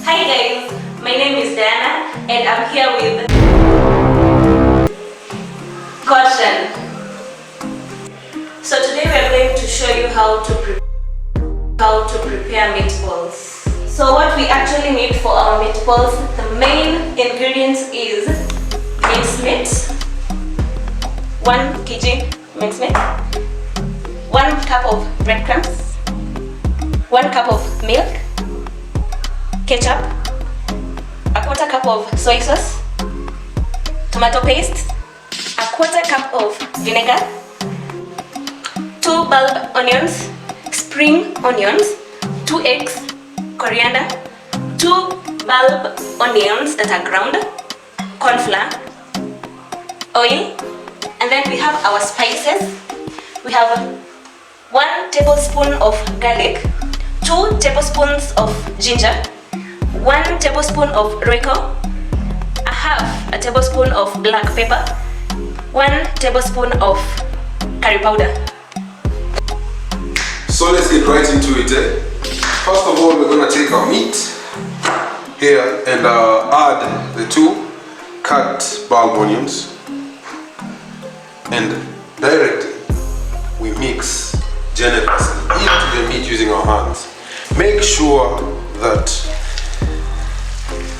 Hi guys, my name is Diana and I'm here with Caution. So today we are going to show you how to prepare meatballs. So what we actually need for our meatballs, the main ingredients is minced meat, 1 kg minced meat, 1 cup of breadcrumbs, 1 cup of milk, ketchup, a 1/4 cup of soy sauce, tomato paste, a 1/4 cup of vinegar, 2 bulb onions, spring onions, 2 eggs, coriander, 2 bulb onions that are ground, corn flour, oil, and then we have our spices. We have 1 tablespoon of garlic, 2 tablespoons of ginger, 1 tablespoon of Royco, a 1/2 tablespoon of black pepper, 1 tablespoon of curry powder. So let's get right into it. First of all, we're gonna take our meat here and add the 2 cut bulb onions, and directly we mix generously into the meat using our hands. Make sure that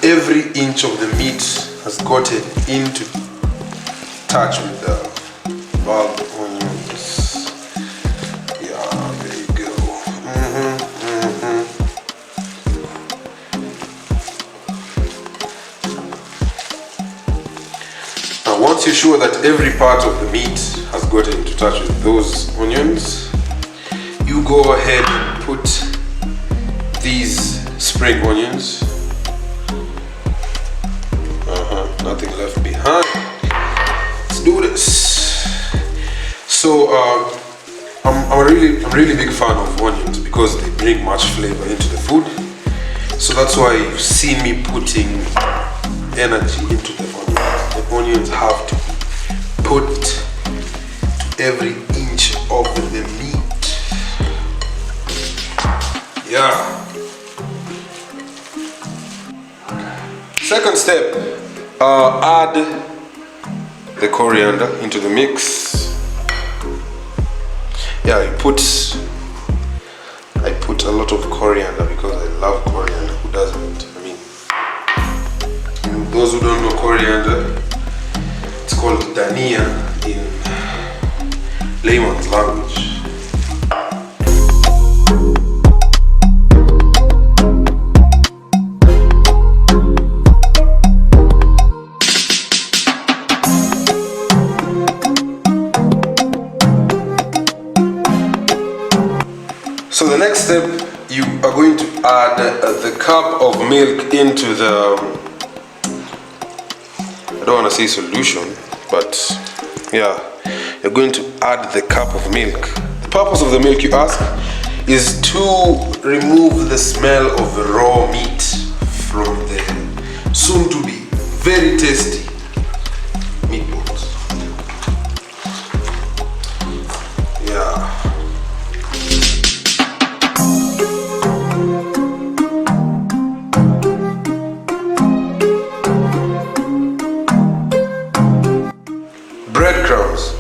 every inch of the meat has gotten into touch with the bulb onions. Yeah, there you go. Now once you're sure that every part of the meat has gotten into touch with those onions, you go ahead and put these spring onions. Nothing left behind. Let's do this. So I'm a really big fan of onions because they bring much flavor into the food. So that's why you see me putting energy into the onions. The onions have to be put to every inch of the meat. Yeah. Second step. Add the coriander into the mix. Yeah, I put a lot of coriander because I love coriander. Who doesn't? I mean, those who don't know coriander, it's called dania in layman's language. So the next step, you are going to add the cup of milk into the, I don't want to say solution, but yeah, you're going to add the cup of milk. The purpose of the milk, you ask, is to remove the smell of the raw meat from the soon to be very tasty meatballs. Yeah. Breadcrumbs.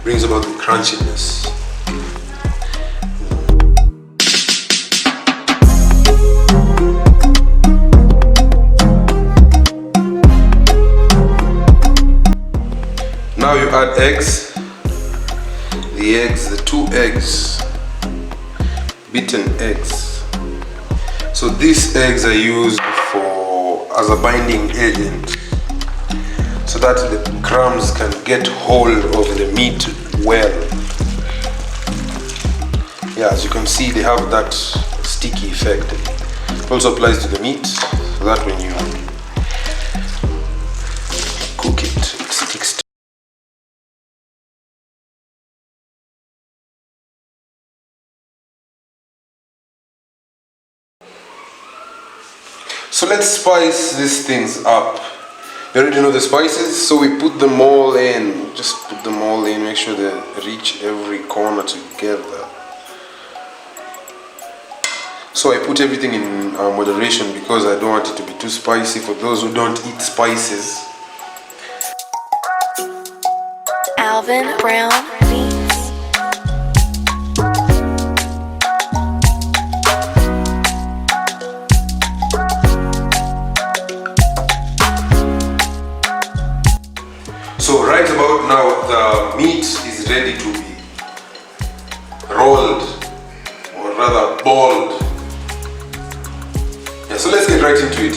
Brings about the crunchiness. Now you add eggs. The 2 eggs, beaten eggs. So these eggs are used as a binding agent, so that the crumbs can get hold of the meat well. Yeah, as you can see, they have that sticky effect. It also applies to the meat, so that when you So let's spice these things up. You already know the spices, so we put them all in. Just put them all in, make sure they reach every corner together. So I put everything in moderation because I don't want it to be too spicy for those who don't eat spices. Alvin Brown Beats. So right about now the meat is ready to be rolled, or rather balled. Yeah, so let's get right into it.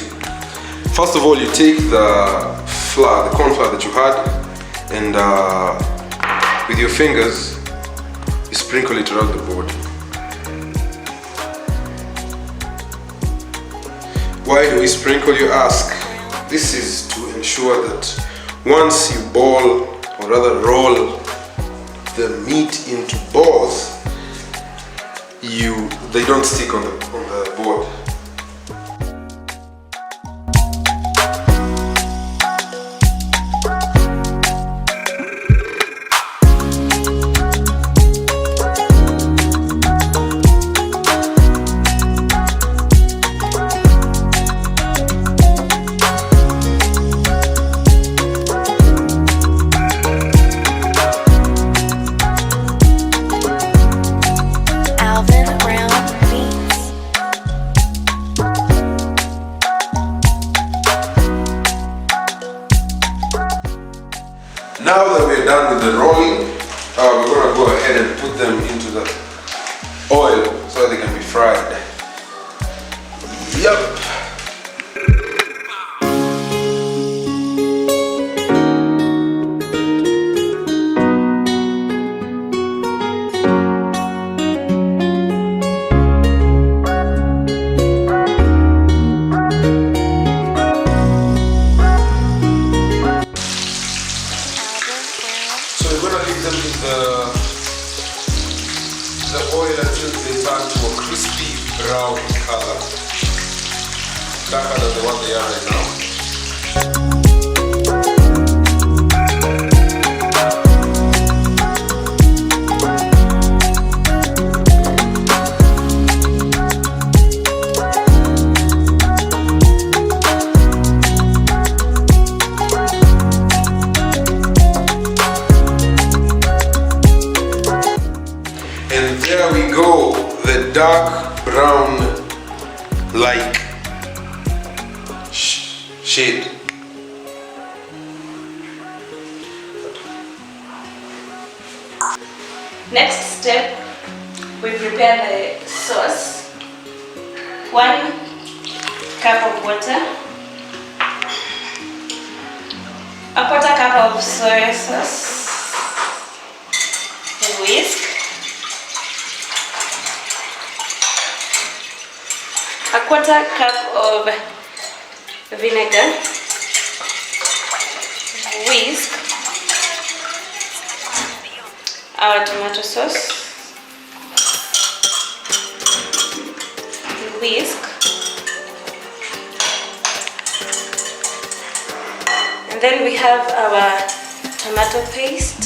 First of all, you take the flour, the corn flour that you had, and with your fingers you sprinkle it around the board. Why do we sprinkle, you ask? This is to ensure that once you ball, or rather roll the meat into balls, they don't stick on the board. Now that we're done with the rolling, we're going to go ahead and put them into the oil so that they can be fried. Yup. The oil until they turn to a crispy brown color, darker than the one they are right now. And there we go, the dark brown like shade. Next step, we prepare the sauce. 1 cup of water, 1/4 cup of soy sauce, whisk, 1/4 cup of vinegar, whisk our tomato sauce, whisk, and then we have our tomato paste.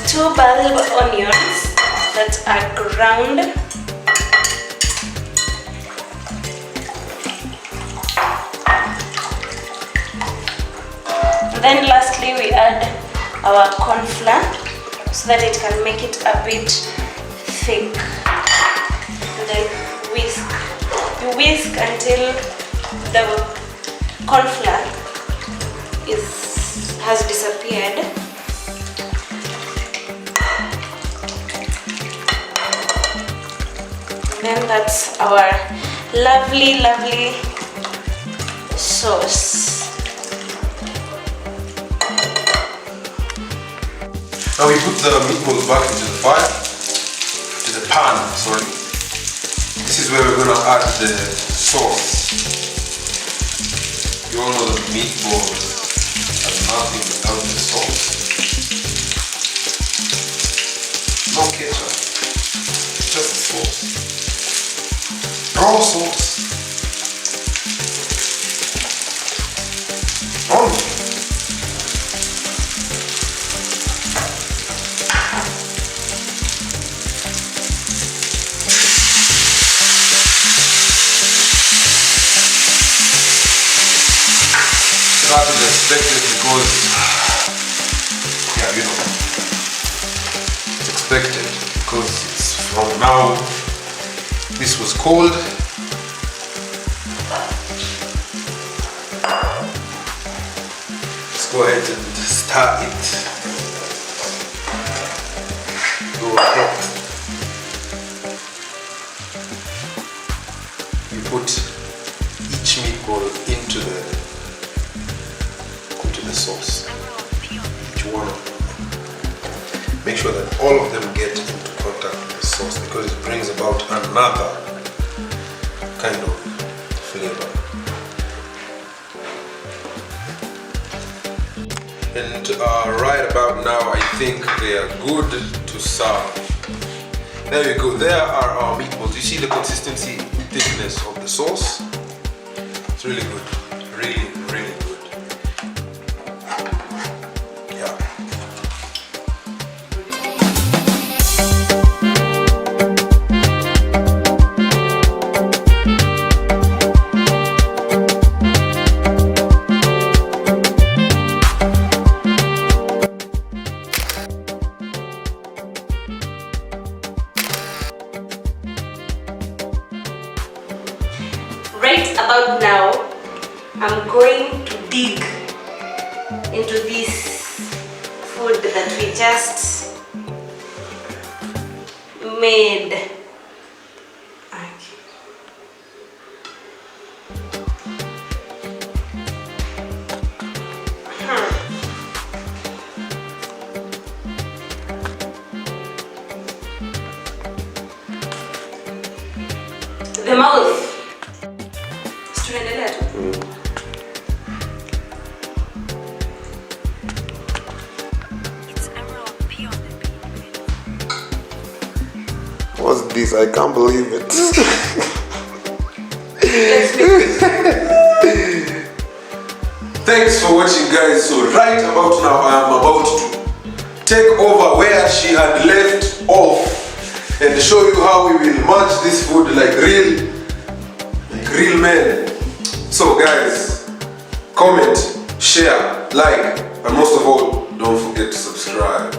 Two bulb onions that are ground. And then lastly we add our corn flour so that it can make it a bit thick. And then whisk. You whisk until the corn flour has disappeared. Then that's our lovely sauce. Now we put the meatballs back into the fire, to the pan, sorry. This is where we're going to add the sauce. You all know that meatballs are nothing without the sauce. No ketchup, just sauce. Raw sauce. Only. That is expected because, yeah, you know, it's expected because it's from now. This was cold. Let's go ahead and stir it. Go ahead. You put each meatball into the sauce, each one of them. Make sure that all of them get into contact with the sauce because it brings about another kind of flavor. And right about now, I think they are good to serve. There you go. There are our meatballs. You see the consistency, thickness of the sauce? It's really good. Really, really good. Right about now, I'm going to dig into this food that we just made. The mouth. What's this? I can't believe it. Thanks for watching, guys. So right about now I am about to take over where she had left off and show you how we will munch this food like real men. So guys, comment, share, like, and most of all, don't forget to subscribe.